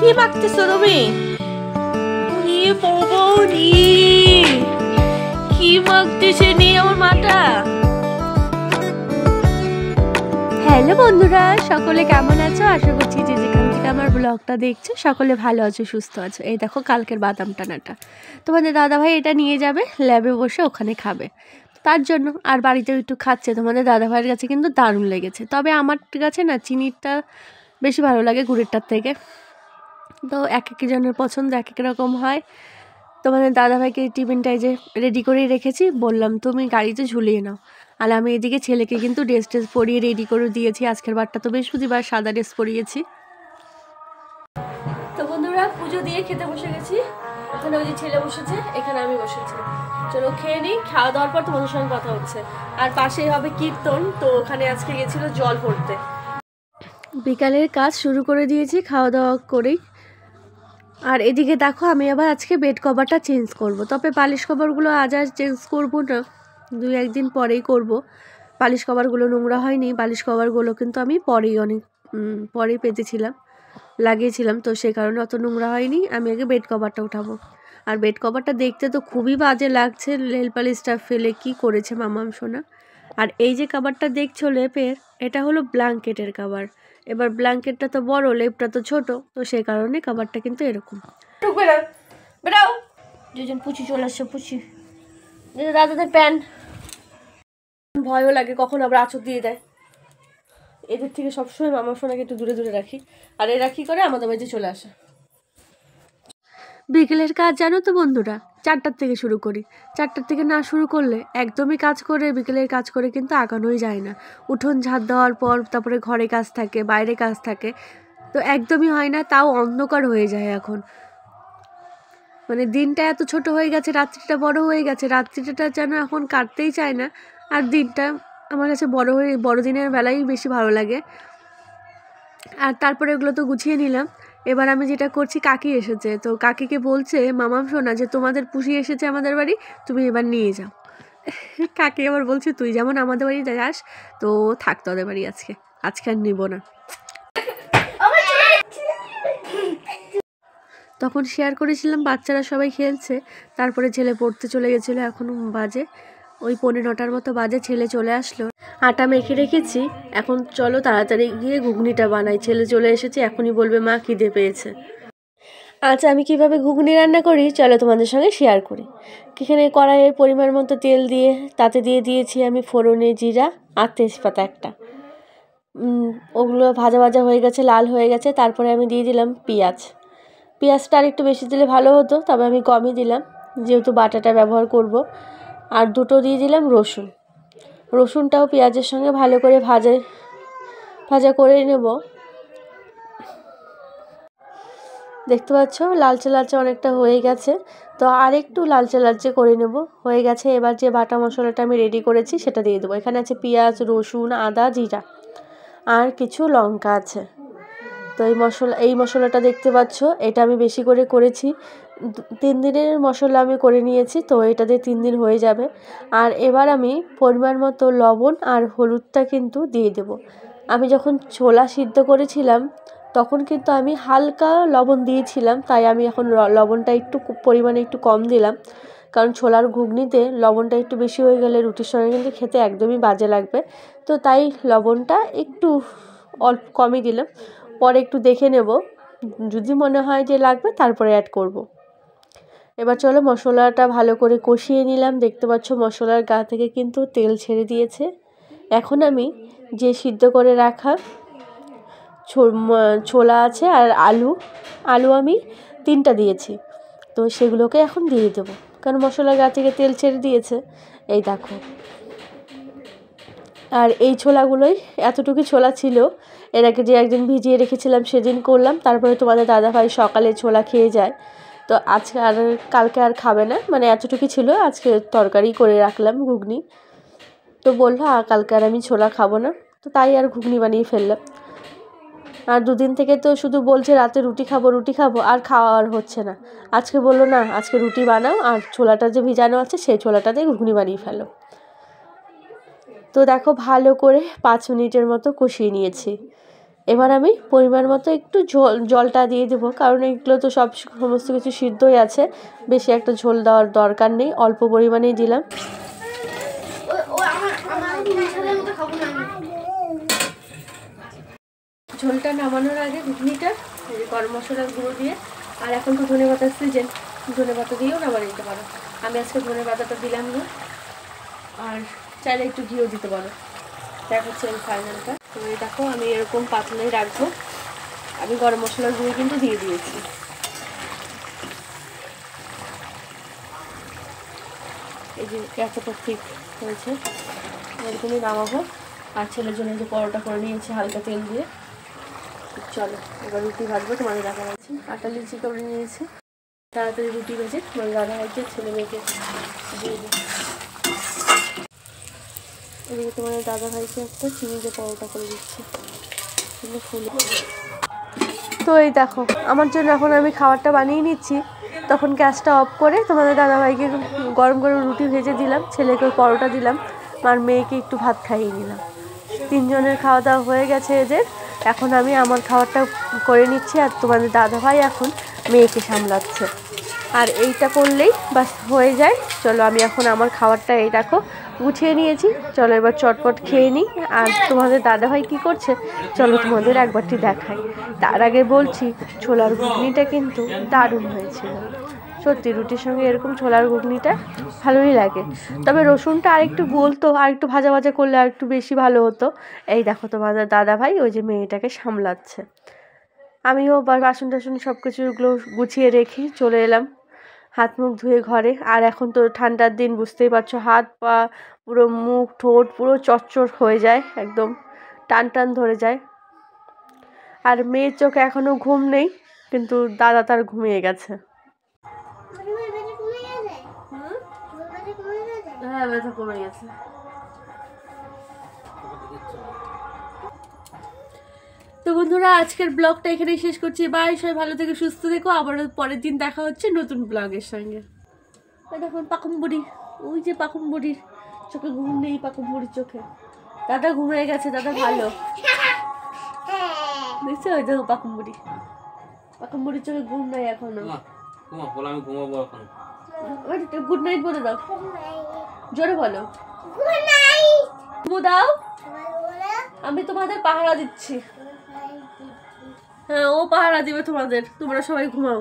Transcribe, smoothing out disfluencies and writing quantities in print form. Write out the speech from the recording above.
কি মাখতেছো তুমি? কি বৌদি কি মাখতেছে নি আমার মাটা? হ্যালো বন্ধুরা, সকলে কেমন আছো? আশা করছি যে যেখান থেকে আমার ব্লগটা দেখছো সকলে ভালো আছো, সুস্থ আছো। এই দেখো কালকের বাদাম টানাটা তোমাদের দাদাভাই এটা নিয়ে যাবে ল্যাবে বসে ওখানে খাবে, তার জন্য আর বাড়িতেও একটু খাচ্ছে। তোমাদের দাদাভাইয়ের কাছে কিন্তু দারুণ লেগেছে, তবে আমার কাছে না চিনিরটা বেশি ভালো লাগে গুড়েরটার থেকে। তো এক এক জনের পছন্দ এক এক রকম হয়। তোমাদের দাদাভাইকে টিফিনটাই যে রেডি করেই রেখেছি, বললাম তুমি গাড়িতে ঝুলিয়ে নাও। আর আমি এদিকে ছেলেকে কিন্তু ড্রেস পরিয়ে রেডি করে দিয়েছি। আজকের বারটা তো বৃহস্পতিবার, সাদা ড্রেস পরিয়েছি। তো বন্ধুরা পুজো দিয়ে খেতে বসে গেছি। ওখানে ওই যে ছেলে বসেছে, এখানে আমি বসেছি। চলো খেয়ে নিই, খাওয়া দাওয়ার পর তোমাদের সঙ্গে কথা হচ্ছে। আর পাশেই হবে কীর্তন, তো ওখানে আজকে গেছিল জল ভরতে। বিকালের কাজ শুরু করে দিয়েছি খাওয়া দাওয়া করেই। আর এদিকে দেখো আমি আবার আজকে বেড কভারটা চেঞ্জ করব, তবে পালিশ কভারগুলো আজ আর চেঞ্জ করবো না, 2-1 দিন পরেই করব। পালিশ কভারগুলো নোংরা হয়নি, পালিশ কভারগুলো কিন্তু আমি অনেক পরেই পেতেছিলাম, লাগিয়েছিলাম, তো সে কারণে অত নোংরা হয়নি। আমি আগে বেড কভারটা উঠাবো। আর বেড কভারটা দেখতে তো খুবই বাজে লাগছে, নেল পালিশটা ফেলে কি করেছে মামাম সোনা। আর এই যে কভারটা দেখছো লেপের, এটা হলো ব্ল্যাঙ্কেটের কভার। এবার ব্ল্যাঙ্কেটটা তো বড়, লেপটা তো ছোট, তো সেই কারণে কভারটা কিন্তু এরকম। বেরাও, দুজন পুচি চলে আসছে, পুচি দাদাদের প্যান্ট। ভয়ও লাগে কখন আবার আঁচড় দিয়ে দেয়। এদের থেকে সবসময় মামা সোনাকে একটু দূরে দূরে রাখি, আর এরা কি করে আমাদের বাড়িতে চলে আসে। বিকেলের কাজ জানো তো বন্ধুরা, 4টার থেকে শুরু করি। 4টার থেকে না শুরু করলে একদমই কাজ করে বিকেলের কাজ করে কিন্তু আগানোই যায় না। উঠোন ঝাড় দেওয়ার পর তারপরে ঘরে কাজ থাকে, বাইরে কাজ থাকে, তো একদমই হয় না। তাও অন্ধকার হয়ে যায় এখন, মানে দিনটা এত ছোট হয়ে গেছে, রাত্রিটা বড় হয়ে গেছে। রাত্রিটা যেন এখন কাটতেই চায় না, আর দিনটা আমার কাছে বড়দিনের বেলায় বেশি ভালো লাগে। আর তারপরে এগুলো তো গুছিয়ে নিলাম। এবার আমি যেটা করছি, কাকি এসেছে, তো কাকিকে বলছে মামাম শোনা যে তোমাদের পুষি এসেছে আমাদের বাড়ি, তুমি এবার নিয়ে যাও। কাকি আবার বলছে তুই যেমন আমাদের বাড়ি যাস, তো থাক তোদের বাড়ি আজকে আর নিব না। তখন শেয়ার করেছিলাম বাচ্চারা সবাই খেলছে, তারপরে ছেলে পড়তে চলে গেছিলো। এখন বাজে ওই 9:45 মতো বাজে, ছেলে চলে আসলো। আটা মেখে রেখেছি, এখন চলো তাড়াতাড়ি গিয়ে ঘুগনিটা বানাই। ছেলে চলে এসেছে, এখনই বলবে মা খিদে পেয়েছে। আচ্ছা আমি কিভাবে ঘুগনি রান্না করি চলো তোমাদের সঙ্গে শেয়ার করি। এখানে কড়াইয়ের পরিমাণ মতো তেল দিয়ে তাতে দিয়ে দিয়েছি আমি ফোড়নে জিরা আর তেজপাতা একটা। ওগুলো ভাজা ভাজা হয়ে গেছে, লাল হয়ে গেছে। তারপরে আমি দিয়ে দিলাম পেঁয়াজটা আর একটু বেশি দিলে ভালো হতো, তবে আমি কমই দিলাম যেহেতু বাটাটা ব্যবহার করব। আর 2টো দিয়ে দিলাম রসুনটাও পেঁয়াজের সঙ্গে ভালো করে ভাজা করে নেব। দেখতে পাচ্ছ লালচে লালচে অনেকটা হয়ে গেছে, তো আর একটু লালচে করে নেব। হয়ে গেছে, এবার যে বাটা মশলাটা আমি রেডি করেছি সেটা দিয়ে দেবো। এখানে আছে পেঁয়াজ, রসুন, আদা, জিরা আর কিছু লঙ্কা আছে। তো এই মশলাটা দেখতে পাচ্ছ, এটা আমি বেশি করে করেছি, 3 দিনের মশলা আমি করে নিয়েছি, তো এটা দিয়ে 3 দিন হয়ে যাবে। আর এবার আমি পরিমাণ মতো লবণ আর হলুদটা কিন্তু দিয়ে দেব। আমি যখন ছোলা সিদ্ধ করেছিলাম তখন কিন্তু আমি হালকা লবণ দিয়েছিলাম, তাই আমি এখন লবণটা একটু পরিমাণে একটু কম দিলাম, কারণ ছোলার ঘুগনিতে লবণটা একটু বেশি হয়ে গেলে রুটির সঙ্গে কিন্তু খেতে একদমই বাজে লাগবে। তো তাই লবণটা একটু অল্প কমই দিলাম, পরে একটু দেখে নেব, যদি মনে হয় যে লাগবে তারপরে অ্যাড করব। এবার চলো মশলাটা ভালো করে কষিয়ে নিলাম। দেখতে পাচ্ছ মশলার গা থেকে কিন্তু তেল ছেড়ে দিয়েছে। এখন আমি যে সিদ্ধ করে রাখা ছোলা আছে আর আলু আমি 3টা দিয়েছি, তো সেগুলোকে এখন দিয়ে দেবো, কারণ মশলার গা থেকে তেল ছেড়ে দিয়েছে। এই দেখো, আর এই ছোলাগুলোই এতটুকু ছোলা ছিল, এর আগে যে একদিন ভিজিয়ে রেখেছিলাম সেদিন করলাম। তারপরে তোমাদের দাদাভাই সকালে ছোলা খেয়ে যায়, তো আজকে আর কালকে আর খাবে না, মানে এতটুকু ছিল, আজকে তরকারি করে রাখলাম ঘুগনি। তো বললো কালকে আর আমি ছোলা খাবো না, তো তাই আর ঘুগনি বানিয়ে ফেললাম। আর 2 দিন থেকে তো শুধু বলছে রাতে রুটি খাবো আর খাওয়া আর হচ্ছে না। আজকে বললো না, আজকে রুটি বানাও, আর ছোলাটা যে ভিজানো আছে সেই ছোলাটা দিয়ে ঘুগনি বানিয়ে ফেলো। তো দেখো ভালো করে 5 মিনিটের মতো কষিয়ে নিয়েছি। এবার আমি পরিমাণ মতো একটু জলটা দিয়ে দেবো, কারণ এগুলো তো সমস্ত কিছু সিদ্ধই আছে, বেশি একটা ঝোল দেওয়ার দরকার নেই, অল্প পরিমাণেই দিলাম। ঝোলটা নামানোর আগে ঘুগনিটা গরম মশলার গুঁড়ো দিয়ে, আর এখন তো ধনে পাতার সিজন, ধনে পাতা দিয়েও নামিয়ে দিতে পারো। আমি আজকে ধনে পাতাটা দিলাম না, আর চাইলে একটু ঘিও দিতে পারো। দেখাচ্ছি আমি ফাইনালটা। তো এই দেখো আমি এরকম পাতলাই রাখবো। আমি গরম মশলার গুঁড়ো কিন্তু দিয়ে দিয়েছি। এই যে এতটা ঠিক হয়েছে, এরকমই নামাবো। আর ছেলের জন্য যে পরোটা করে নিয়েছি হালকা তেল দিয়ে। চলো এবার রুটি ভাজবো, তোমাদের দেখা যাচ্ছে। আটা লিচি করে নিয়েছি, তাড়াতাড়ি রুটি ভেজে তোমার দাদা ভাইকে ছেলে মেয়েকে দিয়ে দিই। এদিকে তোমাদের দাদা ভাইকে একটা চিনি দিয়ে পরোটা করে দিচ্ছি, ফুল। তো এই দেখো আমার জন্য এখন আমি খাবারটা বানিয়ে নিচ্ছি, তখন গ্যাসটা অফ করে তোমাদের দাদাভাইকে গরম গরম রুটি ভেজে দিলাম, ছেলেকে পরোটা দিলাম, আর মেয়েকে একটু ভাত খাইয়ে নিলাম। তিনজনের খাওয়া দাওয়া হয়ে গেছে এদের। এখন আমি আমার খাবারটা করে নিচ্ছি, আর তোমাদের দাদাভাই এখন মেয়েকে সামলাচ্ছে। আর এইটা করলেই বাস হয়ে যায়। চলো আমি এখন আমার খাবারটা এই দেখো গুছিয়ে নিয়েছি, চলো এবার চটপট খেয়ে নিই। আর তোমাদের দাদাভাই কি করছে চলো তোমাদের একবারটি দেখাই। তার আগে বলছি ছোলার ঘুগনিটা কিন্তু দারুণ হয়েছিল, সত্যি রুটির সঙ্গে এরকম ছোলার ঘুগনিটা ভালোই লাগে। তবে রসুনটা আরেকটু বলতো, আর একটু ভাজা ভাজা করলে আর একটু বেশি ভালো হতো। এই দেখো তোমাদের দাদাভাই ওই যে মেয়েটাকে সামলাচ্ছে। আমিও বাসন টাসন সব কিছুগুলো গুছিয়ে রেখে চলে এলাম হাত মুখ ধুয়ে ঘরে। আর এখন তো ঠান্ডার দিন, বুঝতেই পারছো, হাত পা পুরো মুখ ঠোঁট পুরো চটচট হয়ে যায়, একদম টান টান ধরে যায়। আর মেয়ের চোখে এখনো ঘুম নেই, কিন্তু দাদা তার ঘুমিয়ে গেছে। হ্যাঁ ব্যথা কমে গেছে। তো বন্ধুরা আজকের ব্লগটা এখানেই শেষ করছি। বাই, সবাই ভালো থেকে সুস্থ থেকো। আবার পরের দিন দেখা হচ্ছে নতুন ব্লগের সঙ্গে। দেখুন পাকুম বুড়ি, ওই যে পাকুম বুড়ির চোখে ঘুম নেই, পাকুম বুড়ির চোখে। দাদা ঘুমিয়ে গেছে, দাদা ভালো দেখছো, ওই দেখো পাকুম বুড়ির চোখে ঘুম নেই এখনো। গুড নাইট বলে দাও, জোরে বলো ঘুমো দাও, আমি তোমাদের পাহারা দিচ্ছি। হ্যাঁ ও পাহারা দিবে তোমাদের, তোমরা সবাই ঘুমাও।